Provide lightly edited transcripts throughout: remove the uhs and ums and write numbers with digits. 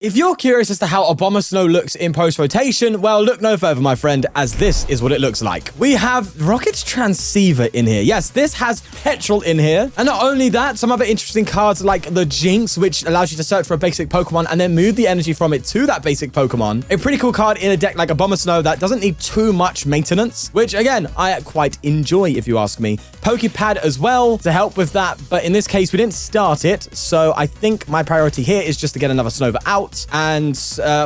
If you're curious as to how Abomasnow looks in post-rotation, well, look no further, my friend, as this is what it looks like. We have Rocket's Transceiver in here. Yes, this has Petrol in here. And not only that, some other interesting cards like the Jinx, which allows you to search for a basic Pokemon and then move the energy from it to that basic Pokemon. A pretty cool card in a deck like Abomasnow that doesn't need too much maintenance, which, again, I quite enjoy, if you ask me. Pokepad as well to help with that, but in this case, we didn't start it, so I think my priority here is just to get another Snover out. And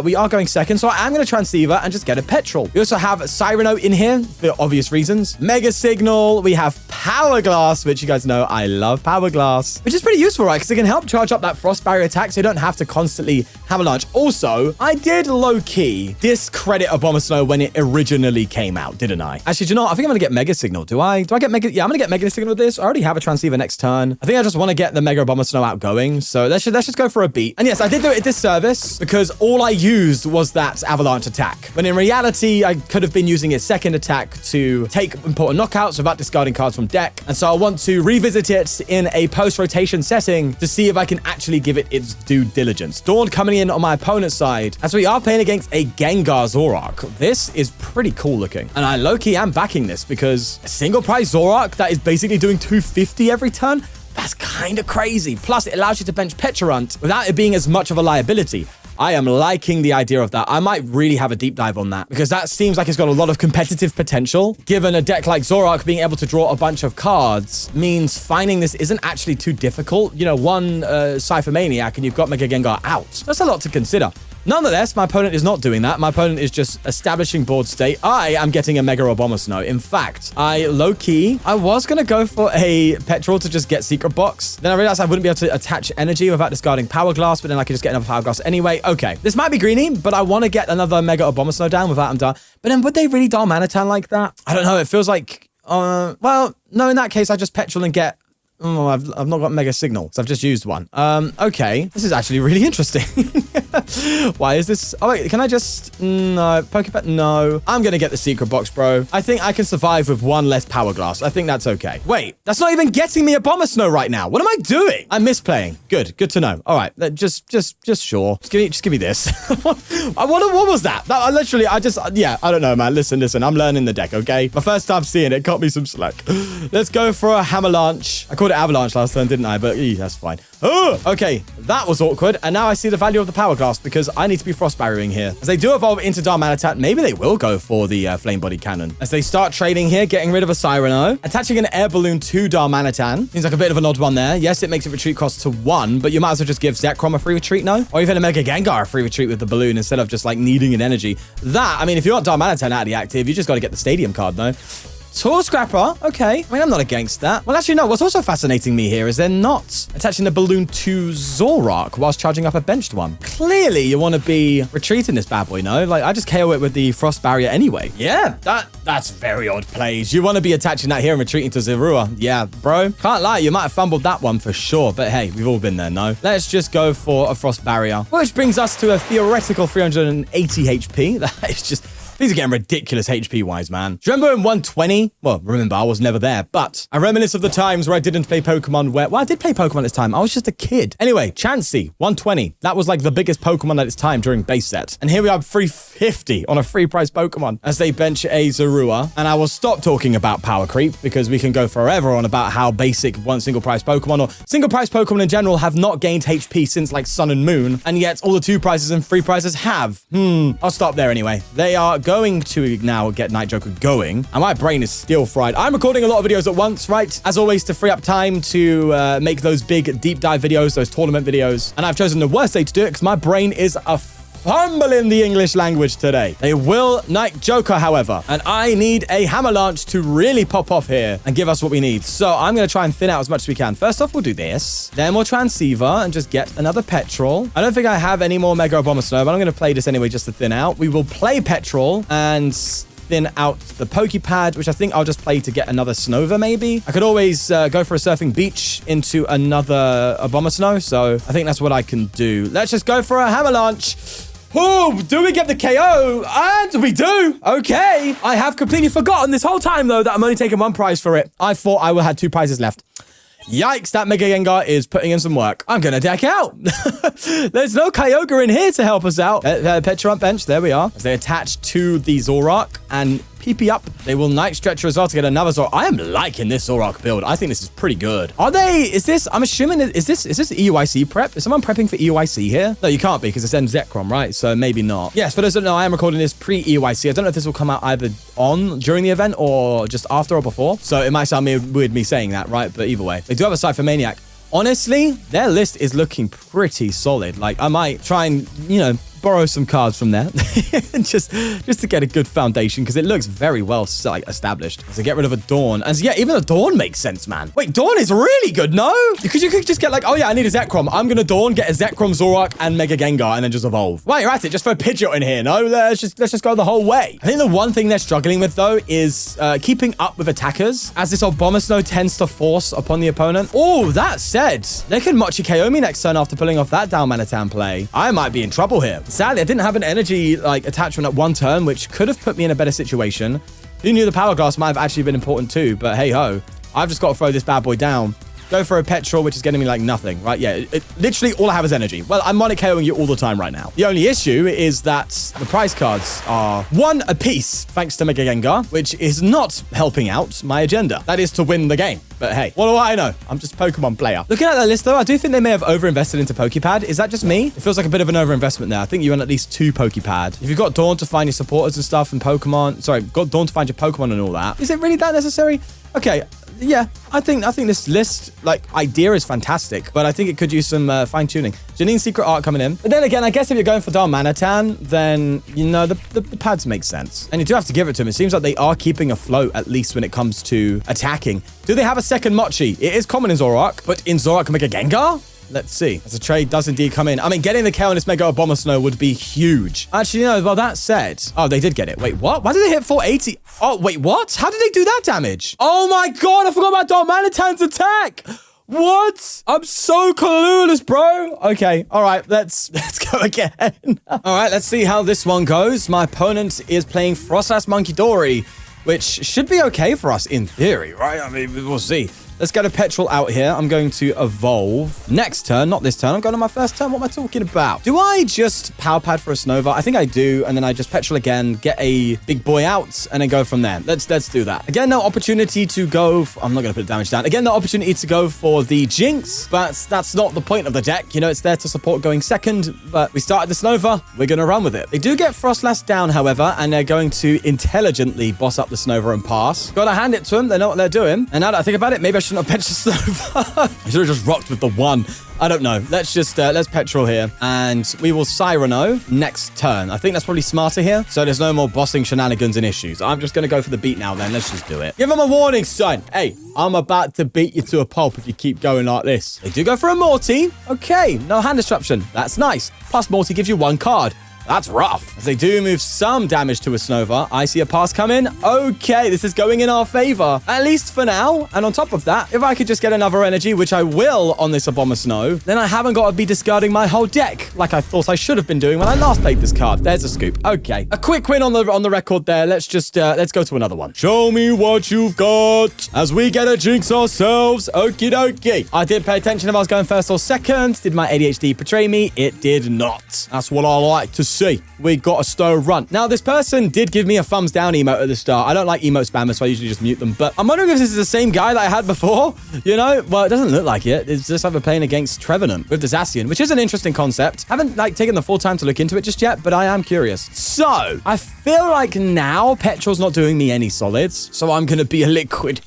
we are going second, so I am going to Transceiver and just get a Petrol. We also have Cyrano in here for obvious reasons. Mega Signal. We have Power Glass, which you guys know I love Power Glass, which is pretty useful, right? Because it can help charge up that Frost Barrier attack so you don't have to constantly Avalanche. Also, I did low-key discredit Abomasnow when it originally came out, didn't I? Actually, do you know what? I think I'm going to get Mega Signal. Do I get Mega? Yeah, I'm going to get Mega Signal with this. I already have a Transceiver next turn. I think I just want to get the Mega Abomasnow outgoing. So let's just go for a beat. And yes, I did do it a disservice, because all I used was that Avalanche attack. When in reality, I could have been using its second attack to take important knockouts without discarding cards from deck. And so I want to revisit it in a post-rotation setting to see if I can actually give it its due diligence. Dawn coming in on my opponent's side, as we are playing against a Gengar Zoro. This is pretty cool looking. And I low-key am backing this because a single price Zoro that is basically doing 250 every turn, that's kind of crazy. Plus, it allows you to bench Petrarunt without it being as much of a liability. I am liking the idea of that. I might really have a deep dive on that because that seems like it's got a lot of competitive potential. Given a deck like Zoroark being able to draw a bunch of cards means finding this isn't actually too difficult. You know, one Cypher Maniac and you've got Mega Gengar out. That's a lot to consider. Nonetheless, my opponent is not doing that. My opponent is just establishing board state. I am getting a Mega Abomasnow. In fact, I was going to go for a Petrol to just get Secret Box. Then I realized I wouldn't be able to attach energy without discarding Power Glass, but then I could just get another Power Glass anyway. Okay, this might be greeny, but I want to get another Mega Abomasnow down without him done. But then would they really Darmanitan like that? I don't know. It feels like, well, no, in that case, I just Petrol and get... Oh, I've not got Mega Signal, so I've just used one. Okay. This is actually really interesting. Why is this? Oh, wait, can I just... No. Pokepet? No. I'm going to get the Secret Box, bro. I think I can survive with one less Power Glass. I think that's okay. Wait, that's not even getting me a Abomasnow right now. What am I doing? I'm misplaying. Good to know. All right, just sure. Just give me this. What was that? Yeah, I don't know, man. Listen. I'm learning the deck, okay? My first time seeing it, cut me some slack. Let's go for a Hammerlaunch. I called it Avalanche last turn, didn't I? But that's fine. Oh, okay. That was awkward. And now I see the value of the Power Glass because I need to be Frost Barriering here. As they do evolve into Darmanitan, maybe they will go for the Flame Body Cannon. As they start trading here, getting rid of a Cyrano, attaching an Air Balloon to Darmanitan. Seems like a bit of an odd one there. Yes, it makes it retreat cost to 1, but you might as well just give Zekrom a free retreat, no? Or even a Mega Gengar a free retreat with the balloon instead of just like needing an energy. That, I mean, if you want Darmanitan out of the active, you just got to get the Stadium card, no? Tour Scrapper, okay. I mean, I'm not against that. Well, actually, no. What's also fascinating me here is they're not attaching the balloon to Zoroark whilst charging up a benched one. Clearly, you want to be retreating this bad boy, no? Like, I just KO it with the Frost Barrier anyway. Yeah, that's very odd plays. You want to be attaching that here and retreating to Zorua. Yeah, bro. Can't lie, you might have fumbled that one for sure. But hey, we've all been there, no? Let's just go for a Frost Barrier, which brings us to a theoretical 380 HP. That is just... These are getting ridiculous HP-wise, man. Do you remember in 120? Well, remember, I was never there, but I reminisce of the times where I didn't play Pokemon well, I did play Pokemon this time. I was just a kid. Anyway, Chansey, 120. That was like the biggest Pokemon at its time during base set. And here we are, 350 on a free price Pokemon as they bench a Zorua. And I will stop talking about power creep because we can go forever on about how basic one single price Pokemon or single price Pokemon in general have not gained HP since like Sun and Moon. And yet all the 2 prices and 3 prices have. I'll stop there anyway. They are going to now get Night Joker going, and my brain is still fried. I'm recording a lot of videos at once, right? As always, to free up time to make those big deep dive videos, those tournament videos, and I've chosen the worst day to do it because my brain is a fumble in the English language today. They will Night Joker, however, and I need a Hammerlaunch to really pop off here and give us what we need. So I'm going to try and thin out as much as we can. First off, we'll do this. Then we'll Transceiver and just get another Petrol. I don't think I have any more Mega Abomasnow, but I'm going to play this anyway just to thin out. We will play Petrol and thin out the Pokepad, which I think I'll just play to get another Snover, maybe. I could always go for a Surfing Beach into another Abomasnow, so I think that's what I can do. Let's just go for a Hammerlaunch. Oh, do we get the KO? And we do. Okay. I have completely forgotten this whole time, though, that I'm only taking 1 prize for it. I thought I had 2 prizes left. Yikes, that Mega Gengar is putting in some work. I'm going to deck out. There's no Kyogre in here to help us out. Petra on bench. There we are. As they attach to the Zoroark and PP up. They will Night Stretcher as well to get another Zoroark. I am liking this Zoroark build. I think this is pretty good. Are they, is this, I'm assuming, is this EUIC prep? Is someone prepping for EUIC here? No, you can't be because it's End Zekrom, right? So maybe not. Yes, for those that don't know, I am recording this pre-EUIC. I don't know if this will come out either during the event or just after or before. So it might sound weird me saying that, right? But either way, they do have a Cypher Maniac. Honestly, their list is looking pretty solid. Like, I might try and, borrow some cards from there just to get a good foundation because it looks very well established. So get rid of a Dawn. And yeah, even a Dawn makes sense, man. Wait, Dawn is really good, no? Because you could just get like, oh yeah, I need a Zekrom. I'm going to Dawn, get a Zekrom, Zoroark, and Mega Gengar, and then just evolve. While you're at it, just throw Pidgeot in here, no? Let's just go the whole way. I think the one thing they're struggling with, though, is keeping up with attackers, as this Abomasnow tends to force upon the opponent. Oh, that said, they can Mochi KO me next turn after pulling off that down Manitan play. I might be in trouble here. Sadly, I didn't have an energy attachment at one turn, which could have put me in a better situation. Who knew the Power Glass might have actually been important too, but hey ho. I've just got to throw this bad boy down. Go for a Petrol, which is getting me like nothing, right? Yeah, literally all I have is energy. Well, I'm Monic KOing you all the time right now. The only issue is that the prize cards are 1 apiece, thanks to Mega Gengar, which is not helping out my agenda. That is to win the game. But hey, what do I know? I'm just a Pokemon player. Looking at that list, though, I do think they may have overinvested into Pokepad. Is that just me? It feels like a bit of an overinvestment there. I think you want at least 2 Pokepad. If you've got Dawn to find your supporters and stuff and Pokemon, sorry, got Dawn to find your Pokemon and all that. Is it really that necessary? Okay. Yeah, I think this list, idea is fantastic, but I think it could use some fine-tuning. Janine's Secret Art coming in. But then again, I guess if you're going for Darmanitan, then, the pads make sense. And you do have to give it to them. It seems like they are keeping afloat, at least when it comes to attacking. Do they have a second Mochi? It is common in Zoroark, but in Zoroark can make a Gengar? Let's see. As a trade does indeed come in. I mean, getting the KO on this Mega Abomasnow would be huge. Actually, no. Well, that said... Oh, they did get it. Wait, what? Why did they hit 480? Oh, wait, what? How did they do that damage? Oh my god, I forgot about Darmanitan's attack! What? I'm so clueless, bro. Okay, all right, let's go again. All right, let's see how this one goes. My opponent is playing Frostlass Monkey Dory, which should be okay for us in theory, right? I mean, we'll see. Let's get a Petrol out here. I'm going to evolve. Next turn, not this turn. I'm going on my first turn. What am I talking about? Do I just Power Pad for a Snova? I think I do. And then I just Petrol again, get a big boy out, and then go from there. Let's do that. Again, no opportunity to go... I'm not going to put damage down. Again, no opportunity to go for the Jinx, but that's not the point of the deck. It's there to support going second, but we started the Snova. We're going to run with it. They do get Frostlass down, however, and they're going to intelligently boss up the Snova and pass. Got to hand it to them. They know what they're doing. And now that I think about it, maybe I shouldn't have benched the Snova. I should have just rocked with the 1. I don't know. Let's Petrol here, and we will Cyrano next turn. I think that's probably smarter here, so there's no more bossing shenanigans and issues. I'm just going to go for the beat now then. Let's just do it. Give him a warning, son. Hey, I'm about to beat you to a pulp if you keep going like this. They do go for a Morty. Okay, no hand disruption. That's nice. Plus, Morty gives you 1 card. That's rough. As they do move some damage to a Snova, I see a pass coming. Okay, this is going in our favor, at least for now. And on top of that, if I could just get another energy, which I will on this Abomasnow, then I haven't got to be discarding my whole deck like I thought I should have been doing when I last played this card. There's a scoop. Okay, a quick win on the record there. Let's go to another one. Show me what you've got as we get a Jinx ourselves. Okie dokie. I did pay attention if I was going first or second. Did my ADHD betray me? It did not. That's what I like to see. We got a slow run. Now, this person did give me a thumbs down emote at the start. I don't like emote spammers, so I usually just mute them. But I'm wondering if this is the same guy that I had before. Well, it doesn't look like it. It's just like we're playing against Trevenant with the Zassian, which is an interesting concept. Haven't taken the full time to look into it just yet, but I am curious. So I feel like now Petrol's not doing me any solids, so I'm gonna be a liquid.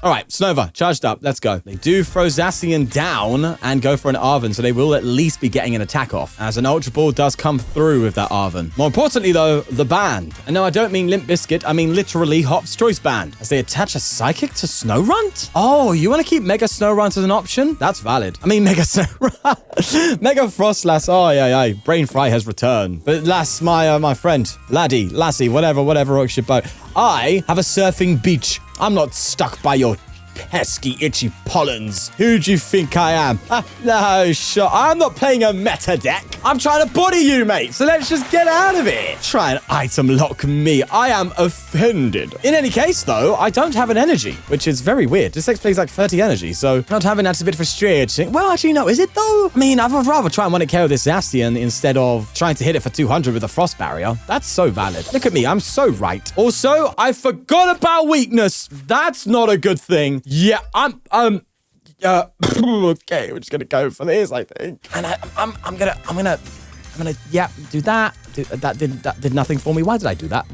All right, Snova, charged up. Let's go. They do throw Zassian down and go for an Arven, so they will at least be getting an attack off, as an Ultra Ball does come through with that Arven. More importantly, though, the band. And no, I don't mean Limp Bizkit. I mean literally Hop's Choice Band, as they attach a Psychic to Snowrunt? Oh, you want to keep Mega Snowrunt as an option? That's valid. I mean, Mega Snowrunt. Mega Frostlass. Oh, yeah. Brain Fry has returned. But Lass, my friend, Laddie, Lassie, whatever rocks your boat. I have a surfing beach. I'm not stuck by your pesky, itchy pollens. Who do you think I am? No, sure. I'm not playing a meta deck. I'm trying to body you, mate. So let's just get out of it. Try and item lock me. I am offended. In any case, though, I don't have an energy, which is very weird. This X plays like 30 energy, so not having that's a bit frustrating. Well, actually, no, is it though? I mean, I'd rather try and one-hit KO this Zassian instead of trying to hit it for 200 with a frost barrier. That's so valid. Look at me. I'm so right. Also, I forgot about weakness. That's not a good thing. Yeah, okay, we're just gonna go for this, I think. And I'm gonna yeah, do that. That did nothing for me. Why did I do that?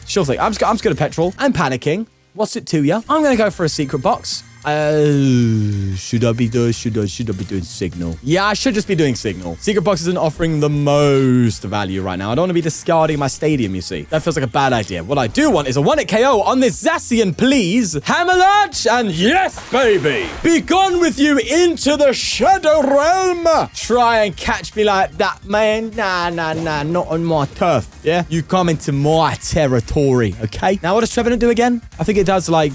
Sure thing. I'm just gonna petrol. I'm panicking. What's it to ya? I'm gonna go for a secret box. Should I be doing signal? Yeah, I should just be doing signal. Secret box isn't offering the most value right now. I don't want to be discarding my stadium, you see. That feels like a bad idea. What I do want is a 1-hit KO on this Zassian, please. Hammer launch, and yes, baby. Be gone with you into the shadow realm. Try and catch me like that, man. Nah, not on my turf, yeah? You come into my territory, okay? Now, what does Trevenant do again? I think it does, like...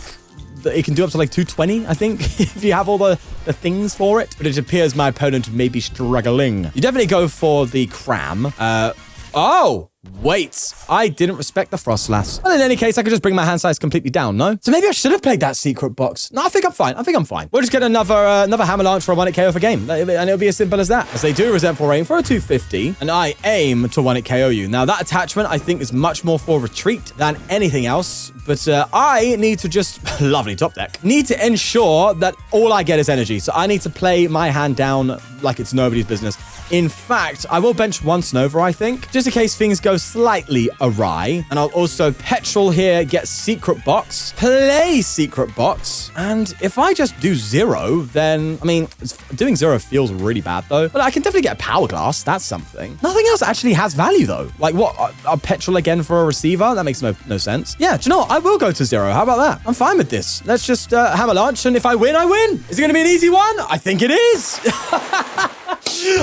It can do up to like 220, I think, if you have all the things for it. But it appears my opponent may be struggling. You definitely go for the cram. Oh, wait. I didn't respect the Frostlass. Well, in any case, I could just bring my hand size completely down, no? So maybe I should have played that secret box. No, I think I'm fine. We'll just get another hammer launch for a 1-hit KO for game. And it'll be as simple as that. As they do resentful rain for a 250. And I aim to 1-hit KO you. Now, that attachment, I think, is much more for retreat than anything else. But I need to just... Lovely top deck. Need to ensure that all I get is energy. So I need to play my hand down like it's nobody's business. In fact, I will bench one Snova, I think, just in case things go slightly awry. And I'll also petrol here, get secret box, play secret box. And if I just do 0, then, I mean, doing 0 feels really bad, though. But I can definitely get a power glass. That's something. Nothing else actually has value, though. Like, what? A petrol again for a receiver? That makes no sense. Yeah, do you know what? I will go to 0. How about that? I'm fine with this. Let's just hammer launch. And if I win, I win. Is it going to be an easy one? I think it is.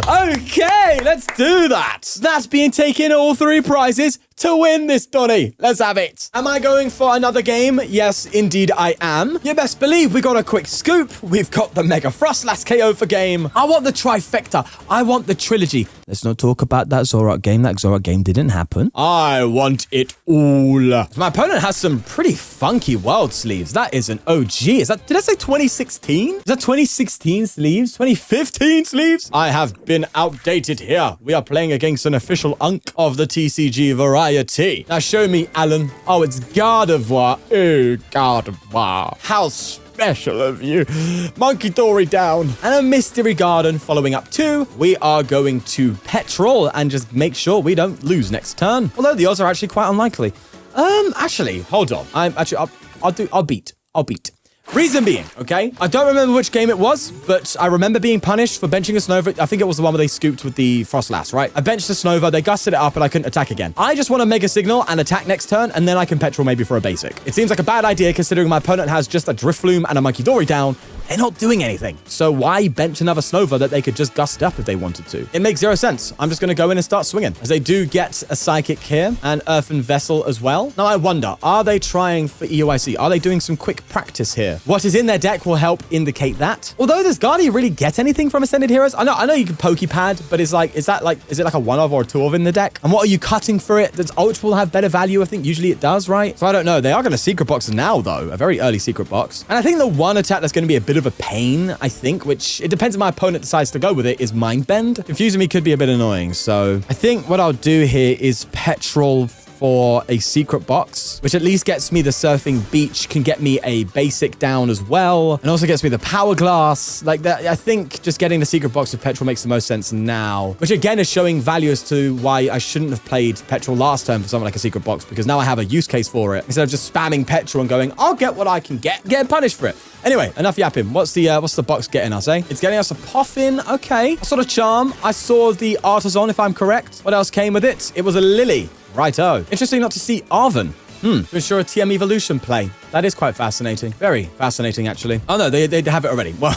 Okay, let's do that. That's being taken all 3 prizes to win this, Donny. Let's have it. Am I going for another game? Yes, indeed I am. You best believe we got a quick scoop. We've got the Mega Frostlass KO for game. I want the trifecta. I want the trilogy. Let's not talk about that Zoro game. That Zoro game didn't happen. I want it all. My opponent has some pretty funky world sleeves. That is an OG. Did I say 2016? Is that 2016 sleeves? 2015 sleeves? I have been outdated here. We are playing against an official unk of the TCG variety. Now show me, Alan. Oh, it's Gardevoir. Oh, Gardevoir. How special of you. Monkey Dory down. And a Mystery Garden following up 2. We are going to petrol and just make sure we don't lose next turn. Although the odds are actually quite unlikely. Actually, hold on. I'll beat. Reason being, okay? I don't remember which game it was, but I remember being punished for benching a Snova. I think it was the one where they scooped with the Frostlass, right? I benched a Snova, they gusted it up, and I couldn't attack again. I just want to Mega Signal and attack next turn, and then I can petrol maybe for a basic. It seems like a bad idea considering my opponent has just a Drifloon and a Monkey Dory down. They're not doing anything. So why bench another Snova that they could just gust up if they wanted to? It makes 0 sense. I'm just going to go in and start swinging. As they do get a Psychic here and Earthen Vessel as well. Now I wonder, are they trying for EUIC? Are they doing some quick practice here? What is in their deck will help indicate that. Although, does Guardy really get anything from Ascended Heroes? I know you can Pokepad, but is it like a 1 of or a 2 of in the deck? And what are you cutting for it? Does Ultra have better value? I think usually it does, right? So I don't know. They are going to Secret Box now, though. A very early Secret Box. And I think the one attack that's going to be a bit of a pain, I think, which it depends if my opponent decides to go with it, is Mind Bend. Confusing me could be a bit annoying. So I think what I'll do here is petrol for a secret box, which at least gets me the Surfing Beach, can get me a basic down as well, and also gets me the Power Glass. Like that, I think just getting the secret box with petrol makes the most sense now, which again is showing value as to why I shouldn't have played petrol last turn for something like a secret box, because now I have a use case for it instead of just spamming petrol and going, I'll get what I can getting punished for it. Anyway, enough yapping. What's the box getting us, eh? It's getting us a Puffin. Okay. I saw the Charm. I saw the Artisan, if I'm correct. What else came with it? It was a Lily. Righto. Interesting not to see Arven. To ensure a TM evolution play. That is quite fascinating. Very fascinating, actually. Oh, no, they have it already. Well...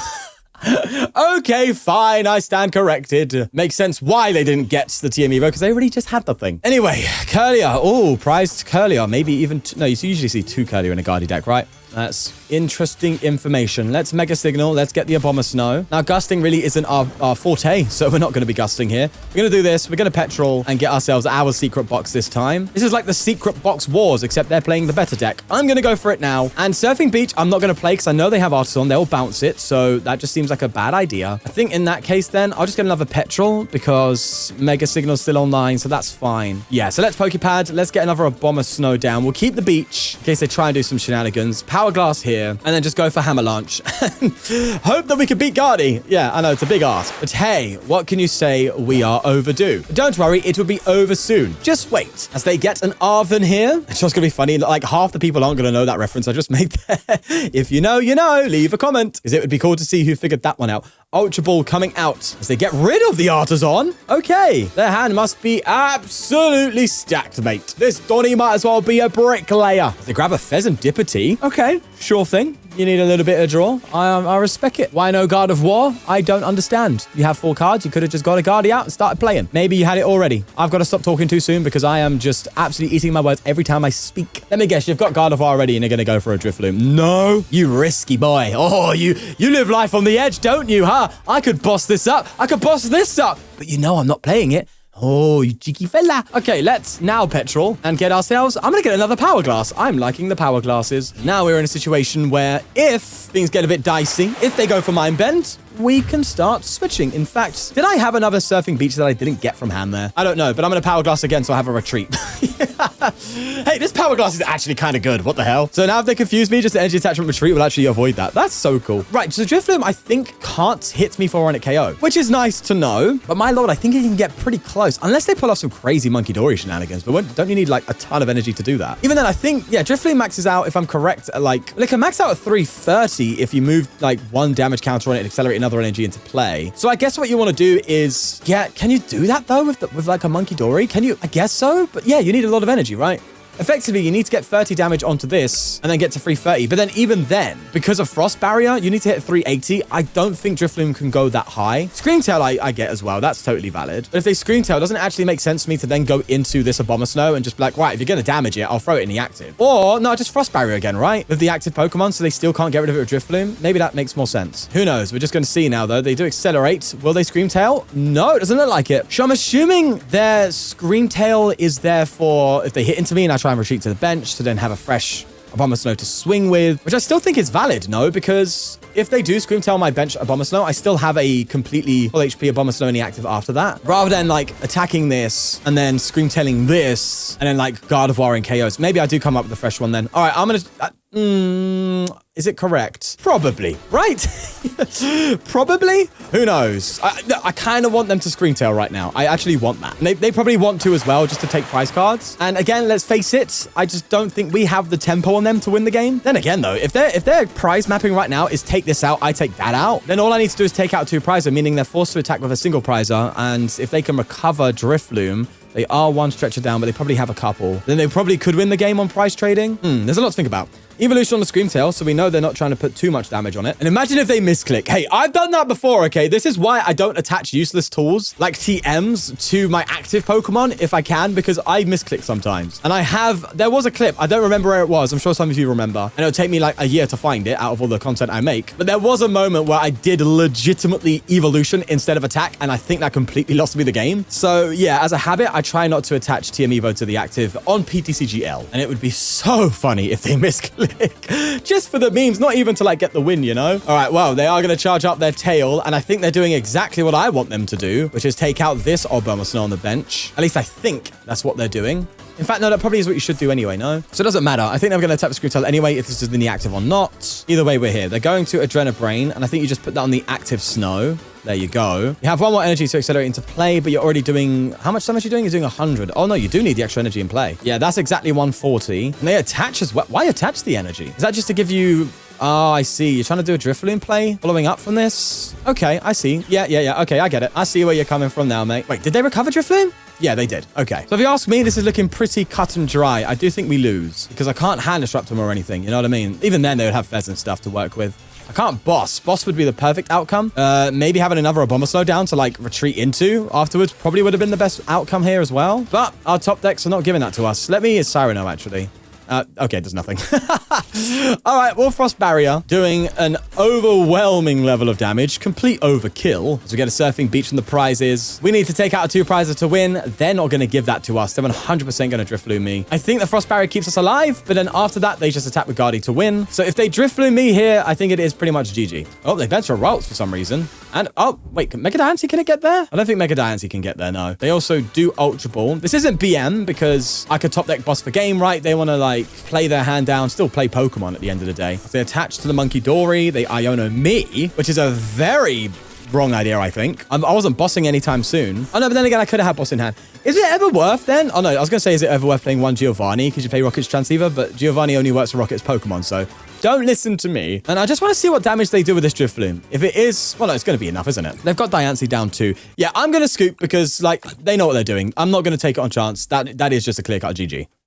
Okay, fine, I stand corrected. Makes sense why they didn't get the TM Evo, because they already just had the thing. Anyway, Curlier. Oh, prized Curlier. Maybe even... No, you usually see 2 Curlier in a Guardy deck, right? That's interesting information. Let's Mega Signal. Let's get the Abomasnow. Now, gusting really isn't our forte, so we're not going to be gusting here. We're going to do this. We're going to petrol and get ourselves our secret box this time. This is like the secret box wars, except they're playing the better deck. I'm going to go for it now. And Surfing Beach, I'm not going to play because I know they have Artisan. They'll bounce it, so that just seems like a bad idea. I think in that case, then, I'll just get another petrol because Mega Signal's still online, so that's fine. Yeah, so let's Pokepad. Let's get another Abomasnow down. We'll keep the beach in case they try and do some shenanigans. Power Glass here, and then just go for Hammer Launch. Hope that we can beat Gardy. Yeah, I know, it's a big ask. But hey, what can you say? We are overdue. But don't worry, it will be over soon. Just wait. As they get an Arven here. It's just going to be funny. Like, half the people aren't going to know that reference I just made there. If you know, you know. Leave a comment. Because it would be cool to see who figured that one out. Ultra Ball coming out as they get rid of the Artisan. Okay, their hand must be absolutely stacked, mate. This Donny might as well be a bricklayer. They grab a Pheasantipity. Okay, sure thing. You need a little bit of draw. I respect it. Why no Gardevoir? I don't understand. You have 4 cards. You could have just got a Guardy out and started playing. Maybe you had it already. I've got to stop talking too soon because I am just absolutely eating my words every time I speak. Let me guess. You've got Gardevoir already and you're going to go for a Drifloon. No, you risky boy. Oh, you live life on the edge, don't you, huh? I could boss this up. I could boss this up. But you know I'm not playing it. Oh, you cheeky fella. Okay, let's now petrol and get ourselves... I'm going to get another Power Glass. I'm liking the Power Glasses. Now we're in a situation where if things get a bit dicey, if they go for Mind Bend, we can start switching. In fact, did I have another Surfing Beach that I didn't get from hand there? I don't know, but I'm going to Power Glass again, so I have a retreat. Hey, this Power Glass is actually kind of good. What the hell? So now if they confuse me, just the Energy Attachment Retreat will actually avoid that. That's so cool. Right, so Drifloon, I think, can't hit me for one at KO, which is nice to know. But my lord, I think it can get pretty close, unless they pull off some crazy Monkey Dory shenanigans. But don't you need, like, a ton of energy to do that? Even then, I think, yeah, Drifloon maxes out, if I'm correct, at, like, it can max out at 330 if you move, like, 1 damage counter on it and accelerate another energy into play. So I guess what you want to do is, yeah, can you do that, though, with like, a Monkey Dory? Can you? I guess so. But, yeah, you need a lot of energy, right? Effectively, you need to get 30 damage onto this and then get to 330. But then even then, because of Frost Barrier, you need to hit 380. I don't think Drifloon can go that high. Screamtail, I get as well. That's totally valid. But if they Screamtail, it doesn't actually make sense for me to then go into this Abomasnow and just be like, right, if you're going to damage it, I'll throw it in the active. Or, no, just Frost Barrier again, right? With the active Pokemon, so they still can't get rid of it with Drifloon. Maybe that makes more sense. Who knows? We're just going to see now, though. They do accelerate. Will they Screamtail? No, it doesn't look like it. So I'm assuming their Screamtail is there for if they hit into me and I try and retreat to the bench to then have a fresh Abomasnow to swing with, which I still think is valid, no? Because if they do Screamtail my bench Abomasnow, I still have a completely full HP Abomasnow in the active after that. Rather than like attacking this and then Screamtailing this and then like Gardevoir and KOs. Maybe I do come up with a fresh one then. All right, I'm gonna... is it correct? Probably, right? Probably? Who knows? I kind of want them to Screamtail right now. I actually want that. And they probably want to as well, just to take prize cards. And again, let's face it, I just don't think we have the tempo on them to win the game. Then again, though, if their prize mapping right now is take this out, I take that out, then all I need to do is take out 2 prizer, meaning they're forced to attack with a single prizer. And if they can recover Drifloon, they are 1 stretcher down, but they probably have a couple. Then they probably could win the game on price trading. There's a lot to think about. Evolution on the Screamtail, so we know they're not trying to put too much damage on it. And imagine if they misclick. Hey, I've done that before, okay? This is why I don't attach useless tools like TMs to my active Pokemon if I can, because I misclick sometimes. And there was a clip. I don't remember where it was. I'm sure some of you remember. And it'll take me like a year to find it out of all the content I make. But there was a moment where I did legitimately Evolution instead of attack, and I think that completely lost me the game. So yeah, as a habit, I try not to attach TM Evo to the active on ptcgl. And it would be so funny if they misclick. Just for the memes, not even to like get the win, you know? All right, well, they are going to charge up their tail, and I think they're doing exactly what I want them to do, which is take out this Abomasnow on the bench. At least I think that's what they're doing. In fact, no, that probably is what you should do anyway, no? So it doesn't matter. I think they're going to attack the Screamtail anyway, if this is in the active or not. Either way, we're here. They're going to Adrenabrain, and I think you just put that on the active Snow. There you go. You have 1 more energy to accelerate into play, but you're already doing... How much damage are you doing? You're doing 100. Oh, no, you do need the extra energy in play. Yeah, that's exactly 140. And they attach as well. Why attach the energy? Is that just to give you... Oh, I see. You're trying to do a Drifloon play following up from this? Okay, I see. Yeah. Okay, I get it. I see where you're coming from now, mate. Wait, did they recover Drifloon? Yeah, they did. Okay. So if you ask me, this is looking pretty cut and dry. I do think we lose because I can't hand disrupt them or anything. You know what I mean? Even then, they would have Pheasant stuff to work with. I can't boss. Boss would be the perfect outcome. Maybe having another Abomasnow down to like retreat into afterwards probably would have been the best outcome here as well. But our top decks are not giving that to us. Let me use Cyrano actually. Okay, there's nothing. All right, well, Frost Barrier doing an overwhelming level of damage. Complete overkill. So we get a surfing beach from the prizes. We need to take out 2 prizes to win. They're not going to give that to us. They're 100% going to Drift Loom me. I think the Frost Barrier keeps us alive, but then after that, they just attack with Guardy to win. So if they Drift Loom me here, I think it is pretty much GG. Oh, they venture Rolls for some reason. And, oh, wait, can Mega Diancie, can it get there? I don't think Mega Diancie can get there, no. They also do Ultra Ball. This isn't BM because I could top deck boss for game, right? They want to, like, play their hand down, still play Pokemon at the end of the day. They attach to the Monkey Dory. They Iono me, which is a very wrong idea, I think. I wasn't bossing anytime soon. Oh, no, but then again, I could have had boss in hand. Is it ever worth then? Oh, no, I was going to say, is it ever worth playing one Giovanni because you play Rocket's Transceiver, but Giovanni only works for Rocket's Pokemon, so don't listen to me. And I just want to see what damage they do with this Drift Loom. If it is, well, no, it's going to be enough, isn't it? They've got Diancie down too. Yeah, I'm going to scoop because, like, they know what they're doing. I'm not going to take it on chance. That is just a clear-cut GG.